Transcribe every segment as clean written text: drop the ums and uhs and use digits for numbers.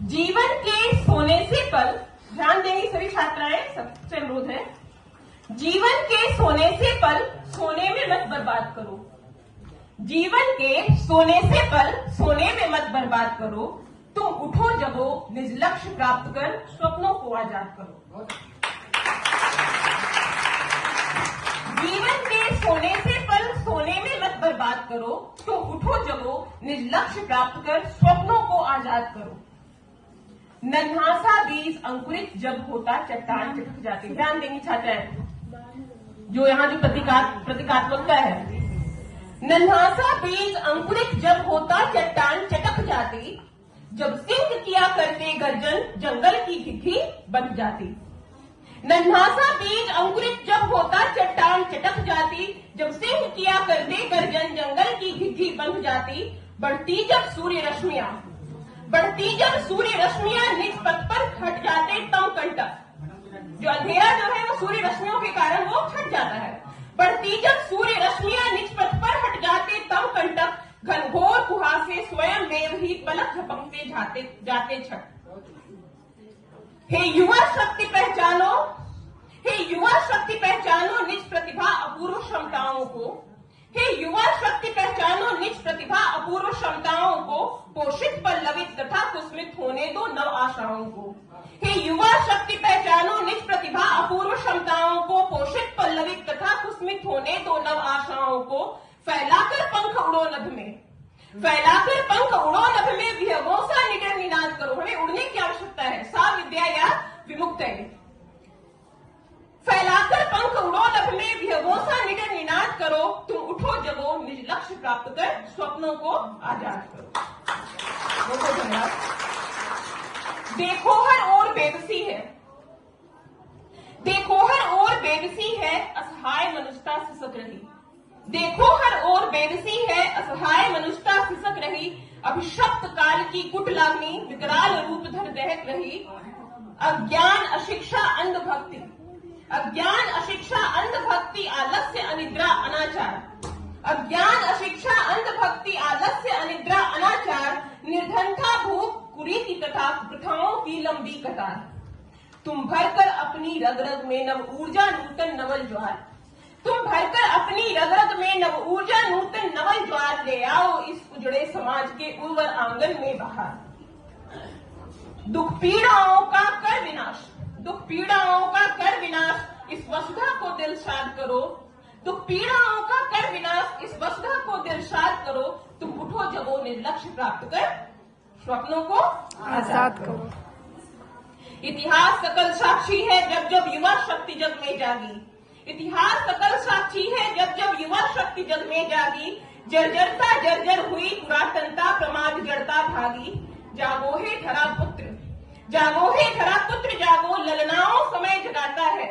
जीवन के सोने से पल, ध्यान देंगी सभी छात्राएं, सबसे अनुरोध है, जीवन के सोने से पल सोने में मत बर्बाद करो। जीवन के सोने से पल सोने में मत बर्बाद करो। तुम उठो जगो, निज लक्ष्य प्राप्त कर स्वप्नों को आजाद करो। जीवन के सोने से पल सोने में मत बर्बाद करो। तुम उठो जगो, निज लक्ष्य प्राप्त कर स्वप्नों को आजाद करो। नन्हा सा बीज अंकुरित जब होता चट्टान चटक जाती। ध्यान देंगी छात्राएं, जो यहाँ जो प्रतीकात्मकता है। नन्हा सा बीज अंकुरित जब होता चट्टान चटक जाती, जब सिंह किया करते गर्जन जंगल की घिघी बन जाती। नन्हा सा बीज अंकुरित जब होता चट्टान चटक जाती, जब सिंह किया करते गर्जन जंगल की घिघी बन जाती। बढ़ती जब सूर्य रश्मियां निज पथ पर हट जाते तम कंटक। जो अंधेरा जो है वो सूर्य रश्मियों के कारण वो छट जाता है। बढ़ती जब सूर्य रश्मियां निज पथ पर हट जाते तम कंटक, घनघोर कुहासे स्वयं देव ही पलक झपकते जाते छट। हे युवा शक्ति पहचानो निज प्रतिभा अपूर्व क्षमताओं को। हे युवा शक्ति पहचानो निज प्रतिभा अपूर्व क्षमताओं को। पोषित पल्लवित तथा कुस्मित होने दो नव आशाओं को। हे युवा शक्ति पहचानो निज प्रतिभा अपूर्व क्षमताओं को। पोषित पल्लवित तथा कुस्मित होने दो नव आशाओं को। फैलाकर पंख उड़ो नभ में विहंगों सा निडर निनाद करो। हमें उड़ने की आवश्यकता है, सा विद्या या विमुक्त है। फैलाकर पंख उड़ो नभ में विहंगों सा निडर निनाद करो। तुम उठो जगो, निज लक्ष्य प्राप्त कर स्वप्नों को आजाद करो। बहुत धन्यवाद। देखो हर ओर बेबसी है, देखो हर ओर बेबसी है, असहाय मनुष्यता सिसक रही। देखो हर ओर बेबसी है, असहाय मनुष्यता सिसक रही। अभिशप्त काल की कुटलाग्नि विकराल रूप धर दहक रही। अज्ञान अशिक्षा अंधभक्ति आलस्य अनिद्रा अनाचार। अज्ञान अशिक्षा अंधभक्ति आलस्य अनिद्रा अनाचार। निर्धनता भूख कुरीति तथा प्रथाओं की लंबी कतार। तुम भरकर अपनी रग रग में नव ऊर्जा नूतन नवल ज्वार। तुम भरकर अपनी रग रग में नव ऊर्जा नूतन नवल ज्वार ले आओ इस उजड़े समाज के उर्वर आंगन में बाहर। दुख पीड़ाओं का कर विनाश इस वसुधा को दिल शाद करो। दुख पीड़ाओं का कर विनाश इस वसुधा को दिल शाद करो। तुम उठो जगो, निज लक्ष्य प्राप्त कर स्वप्नों को आजाद करो। इतिहास सकल साक्षी है जब जब युवा शक्ति जग में जागी। इतिहास सकल साक्षी है जब जब युवा शक्ति जग में जागी। जर्जरता जर्जर हुई पुरातनता प्रमाद जड़ता भागी। जागो हे धरा पुत्र जागो ललनाओं समय जगाता है।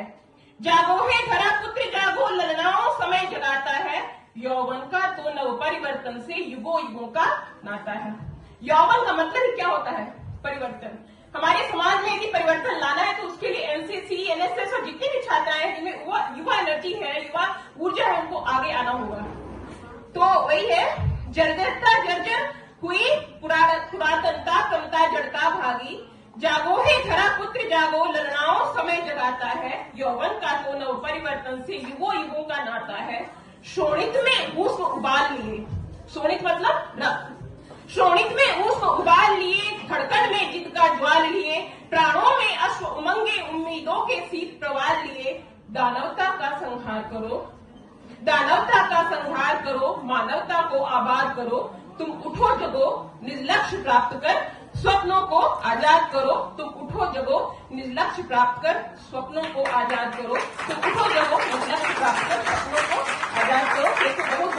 जागो हे धरा पुत्र जागो ललनाओं समय जगाता है। यौवन का तो नव परिवर्तन से युगों युगों का नाता है। यौवन का मतलब क्या होता है? परिवर्तन। हमारे समाज में यदि परिवर्तन लाना है तो उसके लिए एनसीसी, एनएसएस और जितनी भी छात्राएं हैं जिनमें युवा एनर्जी है, युवा ऊर्जा है, उनको आगे आना होगा। तो वही है, जर्जरता जर्जर हुई पुरातनता क्रमता जड़ता भागी। जागो हे धरा पुत्र जागो ललनाओं समय जगाता है। यौवन का तो नव परिवर्तन से युगों युगों का नाता है। शोणित में ऊष्म उबाल लिए, शोणित मतलब रक्त। शोणित में ऊष्म उबाल लिए, धड़कन में जिद का ज्वाल लिए। प्राणों में अश्व उमंगे उम्मीदों के शीत प्रवाल लिए। दानवता का संहार करो, मानवता को आबाद करो। तुम उठो जगो, निज लक्ष्य प्राप्त कर स्वप्नों को आजाद करो। तुम उठो जगो, निज लक्ष्य प्राप्त कर स्वप्नों को आजाद करो। तुम उठो जगो, निज लक्ष्य प्राप्त कर स्वप्नों को आजाद करो। बहुत बहुत